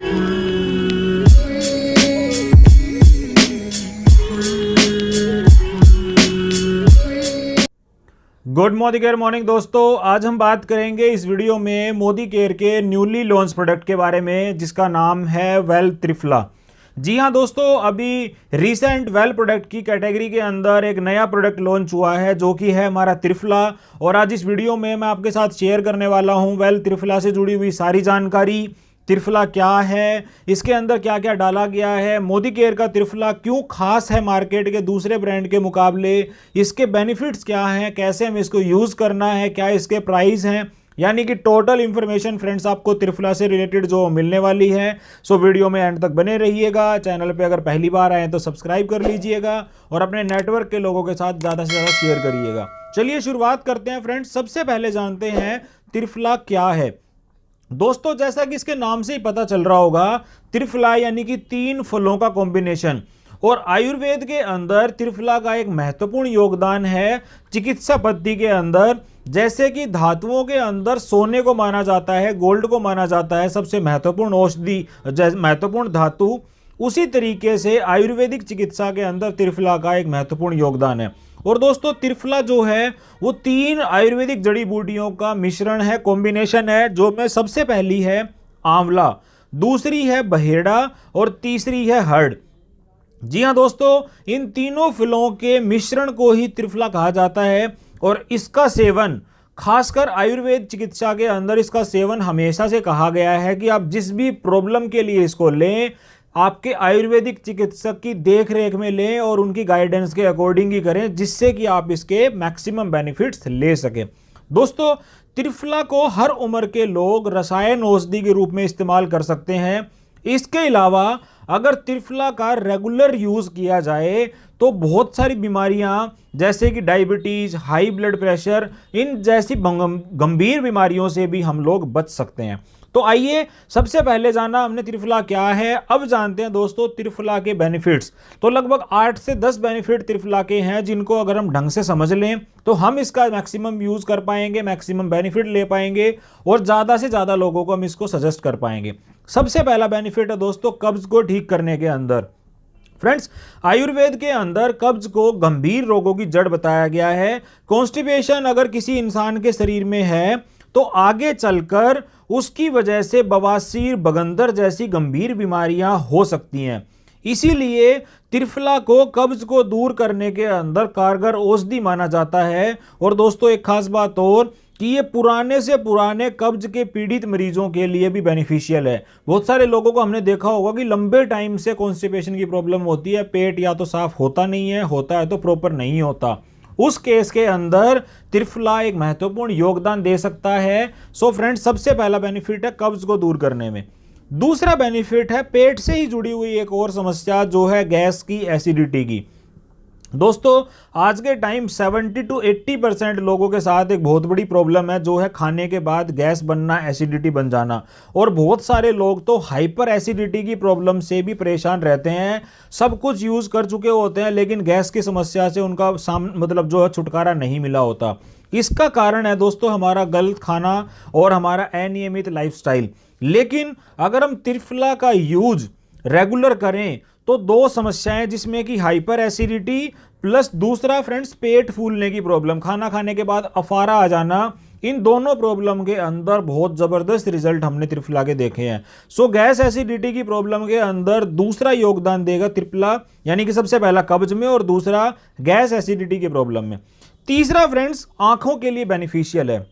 Good morning दोस्तों, आज हम बात करेंगे इस वीडियो में मोदी केयर के न्यूली लॉन्च प्रोडक्ट के बारे में जिसका नाम है वेल त्रिफला। जी हाँ दोस्तों, अभी रिसेंट वेल प्रोडक्ट की कैटेगरी के अंदर एक नया प्रोडक्ट लॉन्च हुआ है जो कि है हमारा त्रिफला। और आज इस वीडियो में मैं आपके साथ शेयर करने वाला हूँ वेल त्रिफला से जुड़ी हुई सारी जानकारी। त्रिफला क्या है, इसके अंदर क्या क्या डाला गया है, मोदी केयर का त्रिफला क्यों खास है मार्केट के दूसरे ब्रांड के मुकाबले, इसके बेनिफिट्स क्या हैं, कैसे हमें इसको यूज़ करना है, क्या इसके प्राइस हैं, यानी कि टोटल इन्फॉर्मेशन फ्रेंड्स आपको त्रिफला से रिलेटेड जो मिलने वाली है। सो वीडियो में एंड तक बने रहिएगा। चैनल पे अगर पहली बार आए तो सब्सक्राइब कर लीजिएगा और अपने नेटवर्क के लोगों के साथ ज़्यादा से ज़्यादा शेयर करिएगा। चलिए शुरुआत करते हैं फ्रेंड्स। सबसे पहले जानते हैं त्रिफला क्या है। दोस्तों जैसा कि इसके नाम से ही पता चल रहा होगा, त्रिफला यानी कि 3 फलों का कॉम्बिनेशन। और आयुर्वेद के अंदर त्रिफला का एक महत्वपूर्ण योगदान है चिकित्सा पद्धति के अंदर। जैसे कि धातुओं के अंदर सोने को माना जाता है, गोल्ड को माना जाता है सबसे महत्वपूर्ण औषधि, महत्वपूर्ण धातु, उसी तरीके से आयुर्वेदिक चिकित्सा के अंदर त्रिफला का एक महत्वपूर्ण योगदान है। और दोस्तों त्रिफला जो है वो 3 आयुर्वेदिक जड़ी बूटियों का मिश्रण है, कॉम्बिनेशन है, जो में सबसे पहली है आंवला, दूसरी है बहेड़ा और तीसरी है हर्ड। जी हाँ दोस्तों, इन तीनों फलों के मिश्रण को ही त्रिफला कहा जाता है। और इसका सेवन खासकर आयुर्वेद चिकित्सा के अंदर इसका सेवन हमेशा से कहा गया है कि आप जिस भी प्रॉब्लम के लिए इसको लें, आपके आयुर्वेदिक चिकित्सक की देख रेख में लें और उनकी गाइडेंस के अकॉर्डिंग ही करें, जिससे कि आप इसके मैक्सिमम बेनिफिट्स ले सकें। दोस्तों त्रिफला को हर उम्र के लोग रसायन औषधि के रूप में इस्तेमाल कर सकते हैं। इसके अलावा अगर त्रिफला का रेगुलर यूज़ किया जाए तो बहुत सारी बीमारियां जैसे कि डायबिटीज़, हाई ब्लड प्रेशर, इन जैसी गंभीर बीमारियों से भी हम लोग बच सकते हैं। तो आइए सबसे पहले जाना हमने त्रिफला क्या है, अब जानते हैं दोस्तों त्रिफला के बेनिफिट्स। तो लगभग 8 से 10 बेनिफिट त्रिफला के हैं जिनको अगर हम ढंग से समझ लें तो हम इसका मैक्सिमम यूज़ कर पाएंगे, मैक्सिमम बेनिफिट ले पाएंगे और ज़्यादा से ज़्यादा लोगों को हम इसको सजेस्ट कर पाएंगे। सबसे पहला बेनिफिट है दोस्तों कब्ज को ठीक करने के अंदर। फ्रेंड्स आयुर्वेद के अंदर कब्ज को गंभीर रोगों की जड़ बताया गया है। कॉन्स्टिपेशन अगर किसी इंसान के शरीर में है तो आगे चलकर उसकी वजह से बवासीर, बगंदर जैसी गंभीर बीमारियां हो सकती हैं। इसीलिए त्रिफला को कब्ज को दूर करने के अंदर कारगर औषधि माना जाता है। और दोस्तों एक खास बात और कि ये पुराने से पुराने कब्ज के पीड़ित मरीजों के लिए भी बेनिफिशियल है। बहुत सारे लोगों को हमने देखा होगा कि लंबे टाइम से कॉन्स्टिपेशन की प्रॉब्लम होती है, पेट या तो साफ होता नहीं है, होता है तो प्रॉपर नहीं होता। उस केस के अंदर त्रिफला एक महत्वपूर्ण योगदान दे सकता है। सो फ्रेंड्स सबसे पहला बेनिफिट है कब्ज को दूर करने में। दूसरा बेनिफिट है पेट से ही जुड़ी हुई एक और समस्या जो है गैस की, एसिडिटी की। दोस्तों आज के टाइम 70 to 80% लोगों के साथ एक बहुत बड़ी प्रॉब्लम है जो है खाने के बाद गैस बनना, एसिडिटी बन जाना। और बहुत सारे लोग तो हाइपर एसिडिटी की प्रॉब्लम से भी परेशान रहते हैं, सब कुछ यूज़ कर चुके होते हैं लेकिन गैस की समस्या से उनका मतलब जो है छुटकारा नहीं मिला होता। इसका कारण है दोस्तों हमारा गलत खाना और हमारा अनियमित लाइफस्टाइल। लेकिन अगर हम त्रिफला का यूज रेगुलर करें तो 2 समस्याएं जिसमें कि हाइपर एसिडिटी प्लस दूसरा फ्रेंड्स पेट फूलने की प्रॉब्लम, खाना खाने के बाद अफारा आ जाना, इन दोनों प्रॉब्लम के अंदर बहुत ज़बरदस्त रिजल्ट हमने त्रिफला के देखे हैं। सो गैस एसिडिटी की प्रॉब्लम के अंदर दूसरा योगदान देगा त्रिफला, यानी कि सबसे पहला कब्ज में और दूसरा गैस एसिडिटी की प्रॉब्लम में। तीसरा फ्रेंड्स आंखों के लिए बेनिफिशियल है।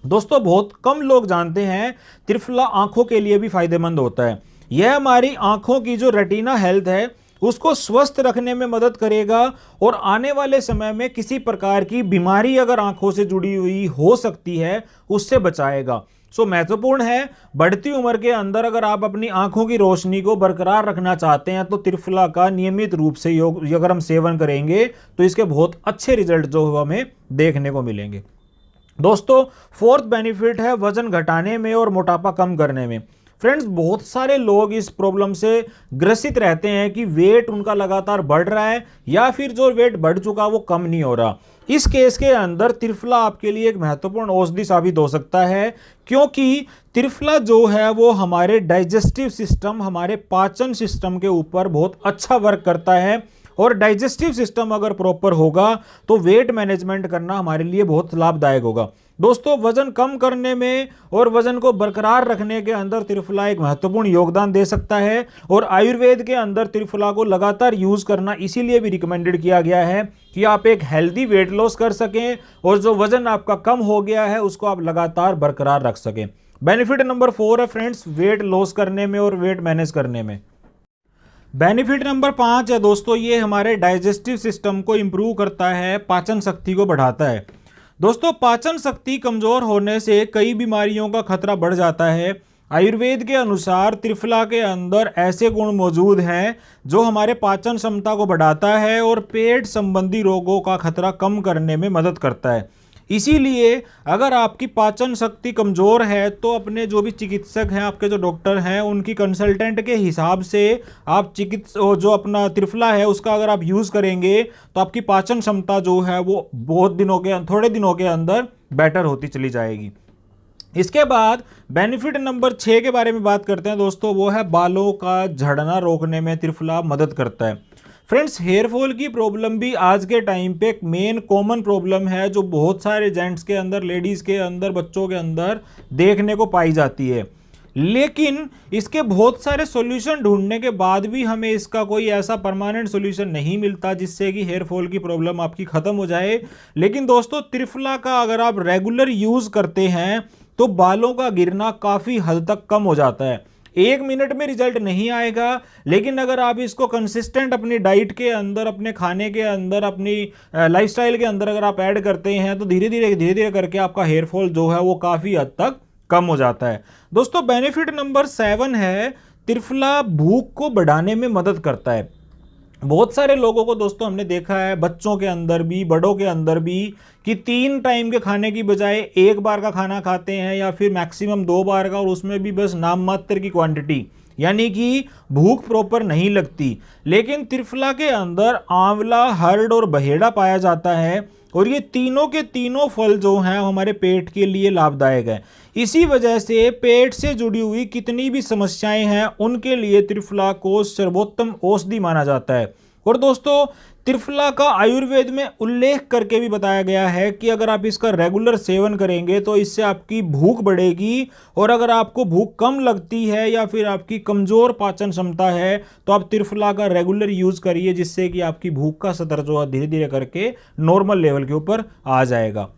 दोस्तों बहुत कम लोग जानते हैं त्रिफला आंखों के लिए भी फायदेमंद होता है। यह हमारी आंखों की जो रेटिना हेल्थ है उसको स्वस्थ रखने में मदद करेगा और आने वाले समय में किसी प्रकार की बीमारी अगर आंखों से जुड़ी हुई हो सकती है उससे बचाएगा। सो महत्वपूर्ण है, बढ़ती उम्र के अंदर अगर आप अपनी आंखों की रोशनी को बरकरार रखना चाहते हैं तो त्रिफला का नियमित रूप से अगर हम सेवन करेंगे तो इसके बहुत अच्छे रिजल्ट जो हमें देखने को मिलेंगे। दोस्तों फोर्थ बेनिफिट है वजन घटाने में और मोटापा कम करने में। फ्रेंड्स बहुत सारे लोग इस प्रॉब्लम से ग्रसित रहते हैं कि वेट उनका लगातार बढ़ रहा है या फिर जो वेट बढ़ चुका वो कम नहीं हो रहा। इस केस के अंदर त्रिफला आपके लिए एक महत्वपूर्ण औषधि साबित हो सकता है, क्योंकि त्रिफला जो है वो हमारे डाइजेस्टिव सिस्टम, हमारे पाचन सिस्टम के ऊपर बहुत अच्छा वर्क करता है। और डाइजेस्टिव सिस्टम अगर प्रॉपर होगा तो वेट मैनेजमेंट करना हमारे लिए बहुत लाभदायक होगा। दोस्तों वजन कम करने में और वजन को बरकरार रखने के अंदर त्रिफला एक महत्वपूर्ण योगदान दे सकता है। और आयुर्वेद के अंदर त्रिफला को लगातार यूज करना इसीलिए भी रिकमेंडेड किया गया है कि आप एक हेल्दी वेट लॉस कर सकें और जो वजन आपका कम हो गया है उसको आप लगातार बरकरार रख सकें। बेनिफिट नंबर 4 है फ्रेंड्स वेट लॉस करने में और वेट मैनेज करने में। बेनिफिट नंबर 5 है दोस्तों, ये हमारे डाइजेस्टिव सिस्टम को इंप्रूव करता है, पाचन शक्ति को बढ़ाता है। दोस्तों पाचन शक्ति कमजोर होने से कई बीमारियों का खतरा बढ़ जाता है। आयुर्वेद के अनुसार त्रिफला के अंदर ऐसे गुण मौजूद हैं जो हमारे पाचन क्षमता को बढ़ाता है और पेट संबंधी रोगों का खतरा कम करने में मदद करता है। इसीलिए अगर आपकी पाचन शक्ति कमज़ोर है तो अपने जो भी चिकित्सक हैं, आपके जो डॉक्टर हैं, उनकी कंसल्टेंट के हिसाब से आप जो अपना त्रिफला है उसका अगर आप यूज़ करेंगे तो आपकी पाचन क्षमता जो है वो थोड़े दिनों के अंदर बेटर होती चली जाएगी। इसके बाद बेनिफिट नंबर 6 के बारे में बात करते हैं दोस्तों, वो है बालों का झड़ना रोकने में त्रिफला मदद करता है। फ्रेंड्स हेयर फॉल की प्रॉब्लम भी आज के टाइम पे एक मेन कॉमन प्रॉब्लम है जो बहुत सारे जेंट्स के अंदर, लेडीज़ के अंदर, बच्चों के अंदर देखने को पाई जाती है। लेकिन इसके बहुत सारे सॉल्यूशन ढूंढने के बाद भी हमें इसका कोई ऐसा परमानेंट सॉल्यूशन नहीं मिलता जिससे कि हेयर फॉल की प्रॉब्लम आपकी ख़त्म हो जाए। लेकिन दोस्तों त्रिफला का अगर आप रेगुलर यूज़ करते हैं तो बालों का गिरना काफ़ी हद तक कम हो जाता है। 1 मिनट में रिजल्ट नहीं आएगा, लेकिन अगर आप इसको कंसिस्टेंट अपनी डाइट के अंदर, अपने खाने के अंदर, अपनी लाइफस्टाइल के अंदर अगर आप ऐड करते हैं तो धीरे धीरे करके आपका हेयर फॉल जो है वो काफ़ी हद तक कम हो जाता है। दोस्तों बेनिफिट नंबर 7 है त्रिफला भूख को बढ़ाने में मदद करता है। बहुत सारे लोगों को दोस्तों हमने देखा है, बच्चों के अंदर भी, बड़ों के अंदर भी, कि 3 टाइम के खाने की बजाय 1 बार का खाना खाते हैं या फिर मैक्सिमम 2 बार का, और उसमें भी बस नाम मात्र की क्वांटिटी, यानी कि भूख प्रॉपर नहीं लगती। लेकिन त्रिफला के अंदर आंवला, हर्ड और बहेड़ा पाया जाता है और ये तीनों के तीनों फल जो हैं हमारे पेट के लिए लाभदायक है। इसी वजह से पेट से जुड़ी हुई कितनी भी समस्याएं हैं उनके लिए त्रिफला को सर्वोत्तम औषधि माना जाता है। और दोस्तों त्रिफला का आयुर्वेद में उल्लेख करके भी बताया गया है कि अगर आप इसका रेगुलर सेवन करेंगे तो इससे आपकी भूख बढ़ेगी, और अगर आपको भूख कम लगती है या फिर आपकी कमज़ोर पाचन क्षमता है तो आप त्रिफला का रेगुलर यूज़ करिए, जिससे कि आपकी भूख का स्तर जो है धीरे धीरे करके नॉर्मल लेवल के ऊपर आ जाएगा।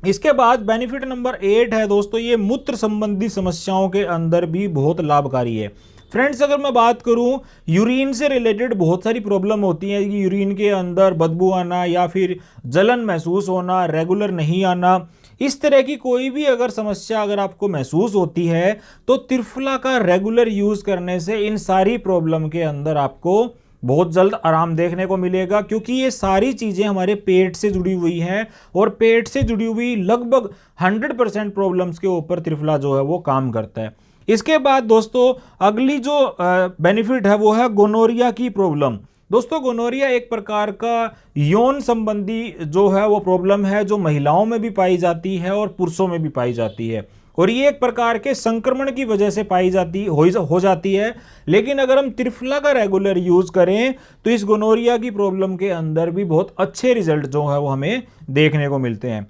इसके बाद बेनिफिट नंबर 8 है दोस्तों, ये मूत्र संबंधी समस्याओं के अंदर भी बहुत लाभकारी है। फ्रेंड्स अगर मैं बात करूं, यूरिन से रिलेटेड बहुत सारी प्रॉब्लम होती है कि यूरिन के अंदर बदबू आना या फिर जलन महसूस होना, रेगुलर नहीं आना, इस तरह की कोई भी अगर समस्या अगर आपको महसूस होती है तो त्रिफला का रेगुलर यूज़ करने से इन सारी प्रॉब्लम के अंदर आपको बहुत जल्द आराम देखने को मिलेगा, क्योंकि ये सारी चीज़ें हमारे पेट से जुड़ी हुई हैं और पेट से जुड़ी हुई लगभग 100% प्रॉब्लम्स के ऊपर त्रिफला जो है वो काम करता है। इसके बाद दोस्तों अगली जो बेनिफिट है वो है गोनोरिया की प्रॉब्लम। दोस्तों गोनोरिया एक प्रकार का यौन संबंधी जो है वो प्रॉब्लम है जो महिलाओं में भी पाई जाती है और पुरुषों में भी पाई जाती है, और ये एक प्रकार के संक्रमण की वजह से हो जाती है। लेकिन अगर हम त्रिफला का रेगुलर यूज़ करें तो इस गोनोरिया की प्रॉब्लम के अंदर भी बहुत अच्छे रिजल्ट जो है वो हमें देखने को मिलते हैं।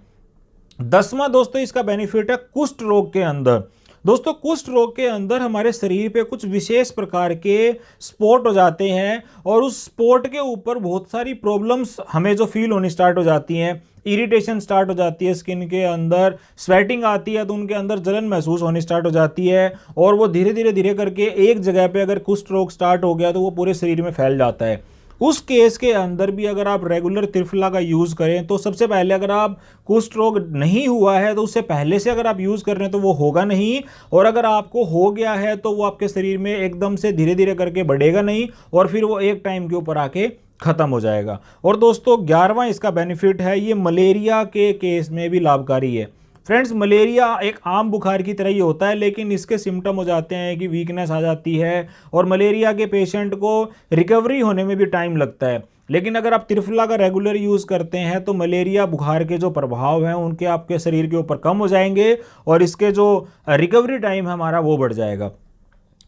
10वां दोस्तों इसका बेनिफिट है कुष्ठ रोग के अंदर। दोस्तों कुष्ठ रोग के अंदर हमारे शरीर पे कुछ विशेष प्रकार के स्पॉट हो जाते हैं और उस स्पॉट के ऊपर बहुत सारी प्रॉब्लम्स हमें जो फील होनी स्टार्ट हो जाती हैं, इरिटेशन स्टार्ट हो जाती है स्किन के अंदर, स्वेटिंग आती है तो उनके अंदर जलन महसूस होनी स्टार्ट हो जाती है, और वो धीरे धीरे करके एक जगह पे अगर कुष्ठ रोग स्टार्ट हो गया तो वो पूरे शरीर में फैल जाता है। उस केस के अंदर भी अगर आप रेगुलर त्रिफला का यूज़ करें तो सबसे पहले अगर आप कुष्ठ रोग नहीं हुआ है तो उससे पहले से अगर आप यूज़ कर रहे हैं तो वो होगा नहीं, और अगर आपको हो गया है तो वो आपके शरीर में एकदम से धीरे धीरे करके बढ़ेगा नहीं और फिर वो एक टाइम के ऊपर आके ख़त्म हो जाएगा। और दोस्तों 11वां इसका बेनिफिट है, ये मलेरिया के केस में भी लाभकारी है। फ्रेंड्स मलेरिया एक आम बुखार की तरह ही होता है, लेकिन इसके सिम्टम हो जाते हैं कि वीकनेस आ जाती है और मलेरिया के पेशेंट को रिकवरी होने में भी टाइम लगता है। लेकिन अगर आप त्रिफला का रेगुलर यूज़ करते हैं तो मलेरिया बुखार के जो प्रभाव हैं उनके आपके शरीर के ऊपर कम हो जाएंगे और इसके जो रिकवरी टाइम है हमारा वो बढ़ जाएगा।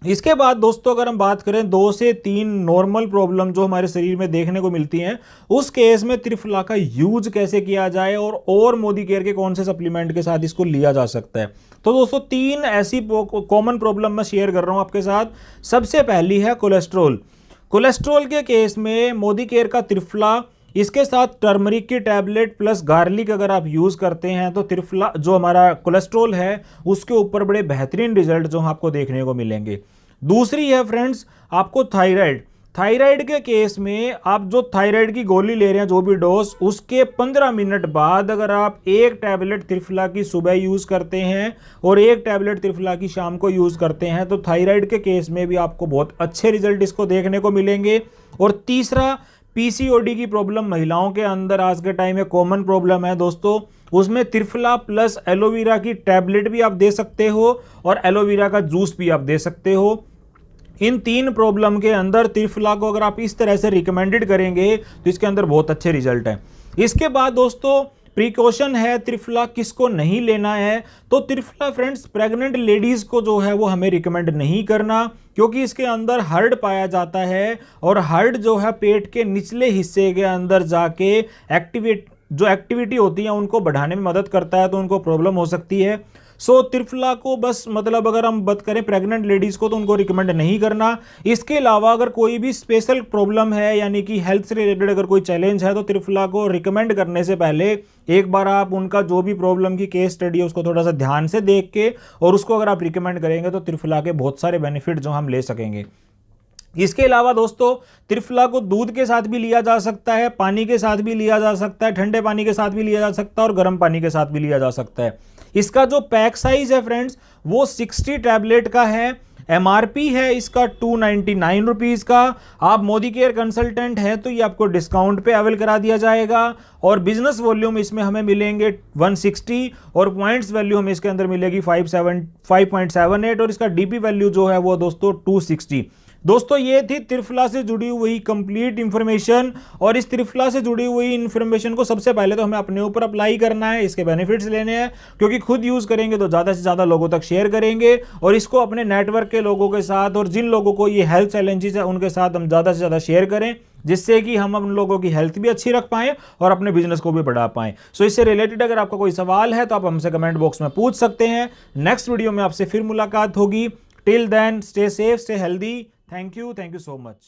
इसके बाद दोस्तों अगर हम बात करें 2 से 3 नॉर्मल प्रॉब्लम जो हमारे शरीर में देखने को मिलती हैं, उस केस में त्रिफला का यूज कैसे किया जाए और मोदी केयर के कौन से सप्लीमेंट के साथ इसको लिया जा सकता है। तो दोस्तों 3 ऐसी कॉमन प्रॉब्लम मैं शेयर कर रहा हूं आपके साथ। सबसे पहली है कोलेस्ट्रॉल। कोलेस्ट्रॉल के केस में मोदी केयर का त्रिफला, इसके साथ टर्मरिक की टैबलेट प्लस गार्लिक अगर आप यूज़ करते हैं तो त्रिफला जो हमारा कोलेस्ट्रॉल है उसके ऊपर बड़े बेहतरीन रिजल्ट जो आपको देखने को मिलेंगे। दूसरी है फ्रेंड्स आपको थायराइड। थायराइड के केस में आप जो थायराइड की गोली ले रहे हैं जो भी डोज, उसके 15 मिनट बाद अगर आप एक टैबलेट त्रिफला की सुबह यूज़ करते हैं और एक टैबलेट त्रिफला की शाम को यूज़ करते हैं तो थायराइड के केस में भी आपको बहुत अच्छे रिजल्ट इसको देखने को मिलेंगे। और तीसरा पीसीओडी की प्रॉब्लम महिलाओं के अंदर आज के टाइम में कॉमन प्रॉब्लम है दोस्तों, उसमें त्रिफला प्लस एलोवेरा की टैबलेट भी आप दे सकते हो और एलोवेरा का जूस भी आप दे सकते हो। इन 3 प्रॉब्लम के अंदर त्रिफला को अगर आप इस तरह से रिकमेंडेड करेंगे तो इसके अंदर बहुत अच्छे रिजल्ट हैं। इसके बाद दोस्तों प्रिकॉशन है, त्रिफला किसको नहीं लेना है। तो त्रिफला फ्रेंड्स प्रेग्नेंट लेडीज़ को जो है वो हमें रिकमेंड नहीं करना, क्योंकि इसके अंदर हर्ड पाया जाता है और हर्ड जो है पेट के निचले हिस्से के अंदर जाके एक्टिविटी होती है उनको बढ़ाने में मदद करता है, तो उनको प्रॉब्लम हो सकती है। सो त्रिफला को बस मतलब अगर हम बात करें प्रेग्नेंट लेडीज़ को तो उनको रिकमेंड नहीं करना। इसके अलावा अगर कोई भी स्पेशल प्रॉब्लम है यानी कि हेल्थ से रिलेटेड अगर कोई चैलेंज है तो त्रिफला को रिकमेंड करने से पहले एक बार आप उनका जो भी प्रॉब्लम की केस स्टडी है उसको थोड़ा सा ध्यान से देख के और उसको अगर आप रिकमेंड करेंगे तो त्रिफला के बहुत सारे बेनिफिट जो हम ले सकेंगे। इसके अलावा दोस्तों त्रिफला को दूध के साथ भी लिया जा सकता है, पानी के साथ भी लिया जा सकता है, ठंडे पानी के साथ भी लिया जा सकता है और गर्म पानी के साथ भी लिया जा सकता है। इसका जो पैक साइज है फ्रेंड्स वो 60 टैबलेट का है। एमआरपी है इसका 299 रुपीज़ का। आप मोदी केयर कंसल्टेंट हैं तो ये आपको डिस्काउंट पे अवेल करा दिया जाएगा और बिजनेस वॉल्यूम इसमें हमें मिलेंगे 160 और पॉइंट्स वैल्यू हमें इसके अंदर मिलेगी 5.78 और इसका डीपी वैल्यू जो है वो दोस्तों 260। दोस्तों ये थी त्रिफला से जुड़ी हुई कंप्लीट इंफॉर्मेशन और इस त्रिफला से जुड़ी हुई इंफॉर्मेशन को सबसे पहले तो हमें अपने ऊपर अप्लाई करना है, इसके बेनिफिट्स लेने हैं, क्योंकि खुद यूज करेंगे तो ज़्यादा से ज़्यादा लोगों तक शेयर करेंगे और इसको अपने नेटवर्क के लोगों के साथ और जिन लोगों को ये हेल्थ चैलेंजेस है उनके साथ हम ज़्यादा से ज़्यादा शेयर करें, जिससे कि हम उन लोगों की हेल्थ भी अच्छी रख पाएं और अपने बिजनेस को भी बढ़ा पाएं। सो इससे रिलेटेड अगर आपका कोई सवाल है तो आप हमसे कमेंट बॉक्स में पूछ सकते हैं। नेक्स्ट वीडियो में आपसे फिर मुलाकात होगी। Till then stay safe, stay healthy. Thank you so much.